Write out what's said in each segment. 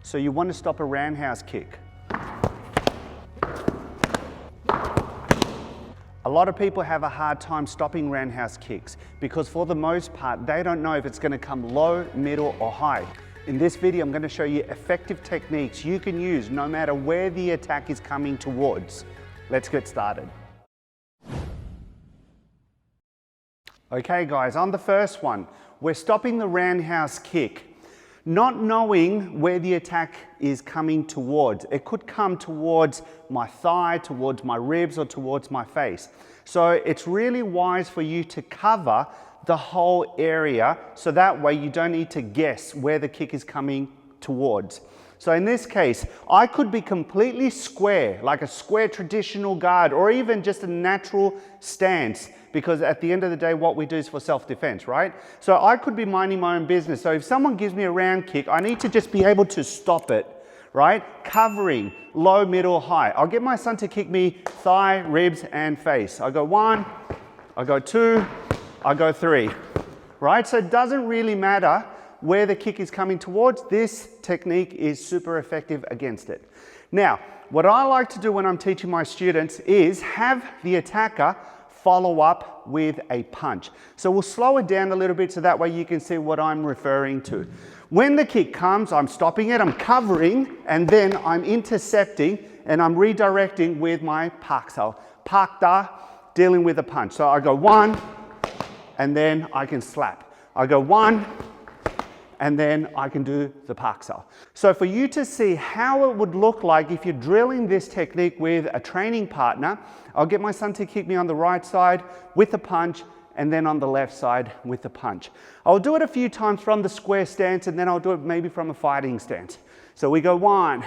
So you want to stop a roundhouse kick. A lot of people have a hard time stopping roundhouse kicks because for the most part, they don't know if it's going to come low, middle or high. In this video, I'm going to show you effective techniques you can use no matter where the attack is coming towards. Let's get started. Okay guys, on the first one, we're stopping the roundhouse kick. Not knowing where the attack is coming towards. It could come towards my thigh, towards my ribs, or towards my face. So it's really wise for you to cover the whole area so that way you don't need to guess where the kick is coming towards. So in this case, I could be completely square, like a square traditional guard, or even just a natural stance, because at the end of the day, what we do is for self-defense, right? So I could be minding my own business. So if someone gives me a round kick, I need to just be able to stop it, right? Covering, low, middle, high. I'll get my son to kick me thigh, ribs, and face. I go 1, I go 2, I go 3, right? So it doesn't really matter where the kick is coming towards. This technique is super effective against it. Now, what I like to do when I'm teaching my students is have the attacker follow up with a punch. So we'll slow it down a little bit so that way you can see what I'm referring to. When the kick comes, I'm stopping it, I'm covering, and then I'm intercepting and I'm redirecting with my paksa. Pakda, dealing with a punch. So I go 1, and then I can slap. I go 1, and then I can do the paksa. So for you to see how it would look like if you're drilling this technique with a training partner, I'll get my son to kick me on the right side with a punch and then on the left side with the punch. I'll do it a few times from the square stance and then I'll do it maybe from a fighting stance. So we go 1.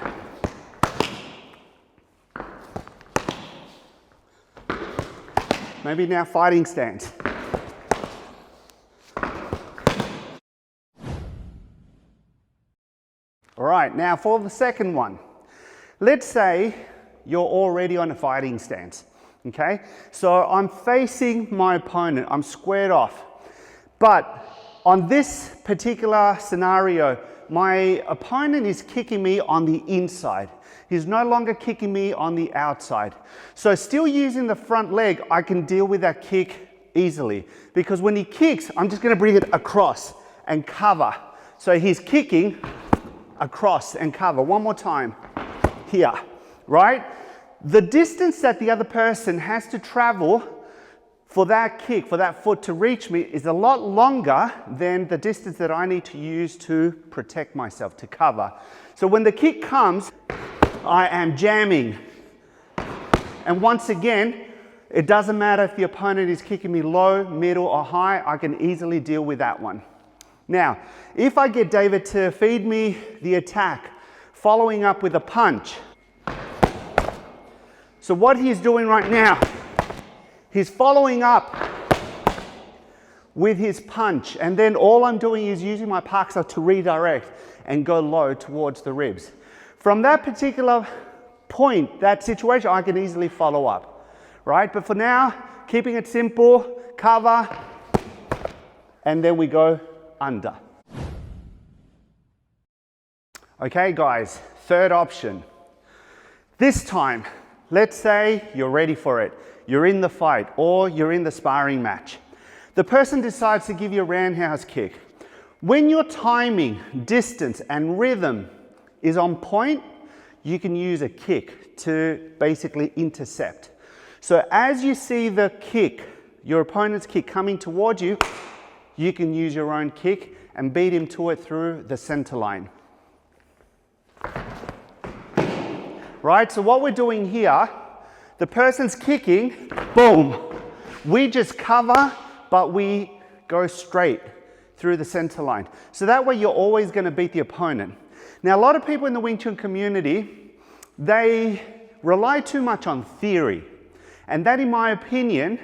Maybe now fighting stance. All right, now for the second one. Let's say you're already on a fighting stance, okay? So I'm facing my opponent, I'm squared off. But on this particular scenario, my opponent is kicking me on the inside. He's no longer kicking me on the outside. So still using the front leg, I can deal with that kick easily. Because when he kicks, I'm just gonna bring it across and cover. So he's kicking across and cover. One more time here, right? The distance that the other person has to travel for that kick, for that foot to reach me is a lot longer than the distance that I need to use to protect myself, to cover. So when the kick comes, I am jamming. And once again, it doesn't matter if the opponent is kicking me low, middle, or high, I can easily deal with that one. Now, if I get David to feed me the attack, following up with a punch. So what he's doing right now, he's following up with his punch, and then all I'm doing is using my paksa to redirect and go low towards the ribs. From that particular point, that situation, I can easily follow up, right? But for now, keeping it simple, cover, and then we go under. Okay guys, third option. This time, let's say you're ready for it. You're in the fight or you're in the sparring match. The person decides to give you a roundhouse kick. When your timing, distance and rhythm is on point, you can use a kick to basically intercept. So as you see the kick, your opponent's kick coming towards you, you can use your own kick and beat him to it through the center line. Right, so what we're doing here, the person's kicking, boom. We just cover, but we go straight through the center line. So that way you're always gonna beat the opponent. Now, a lot of people in the Wing Chun community, they rely too much on theory. And that, in my opinion,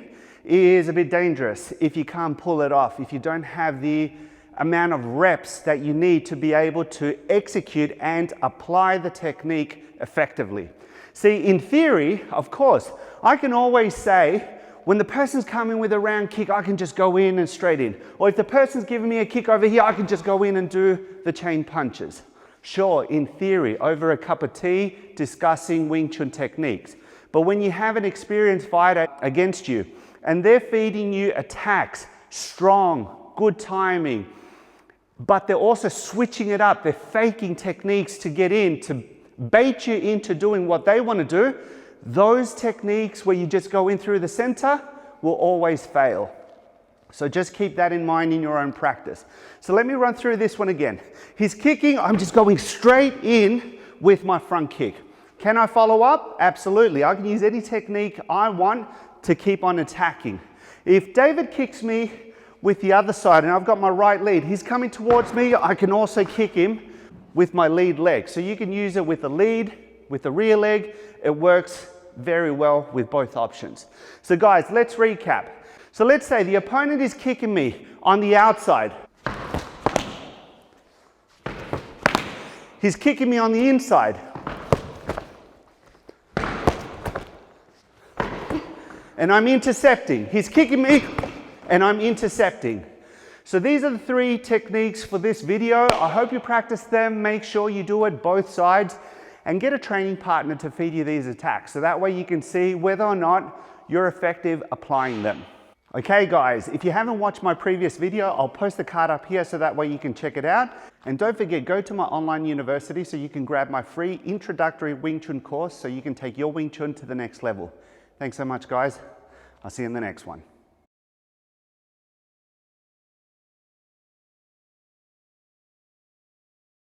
is a bit dangerous if you can't pull it off, if you don't have the amount of reps that you need to be able to execute and apply the technique effectively. See, in theory, of course, I can always say, when the person's coming with a round kick, I can just go in and straight in. Or if the person's giving me a kick over here, I can just go in and do the chain punches. Sure, in theory, over a cup of tea, discussing Wing Chun techniques. But when you have an experienced fighter against you and they're feeding you attacks, strong, good timing, but they're also switching it up, they're faking techniques to get in, to bait you into doing what they want to do, those techniques where you just go in through the center will always fail. So just keep that in mind in your own practice. So let me run through this one again. He's kicking, I'm just going straight in with my front kick. Can I follow up? Absolutely. I can use any technique I want to keep on attacking. If David kicks me with the other side and I've got my right lead, he's coming towards me, I can also kick him with my lead leg. So you can use it with the lead, with the rear leg. It works very well with both options. So guys, let's recap. So let's say the opponent is kicking me on the outside. He's kicking me on the inside. And I'm intercepting. He's kicking me and I'm intercepting. So these are the 3 techniques for this video. I hope you practice them. Make sure you do it both sides and get a training partner to feed you these attacks. So that way you can see whether or not you're effective applying them. Okay guys, if you haven't watched my previous video, I'll post the card up here so that way you can check it out. And don't forget, go to my online university so you can grab my free introductory Wing Chun course so you can take your Wing Chun to the next level. Thanks so much guys. I'll see you in the next one.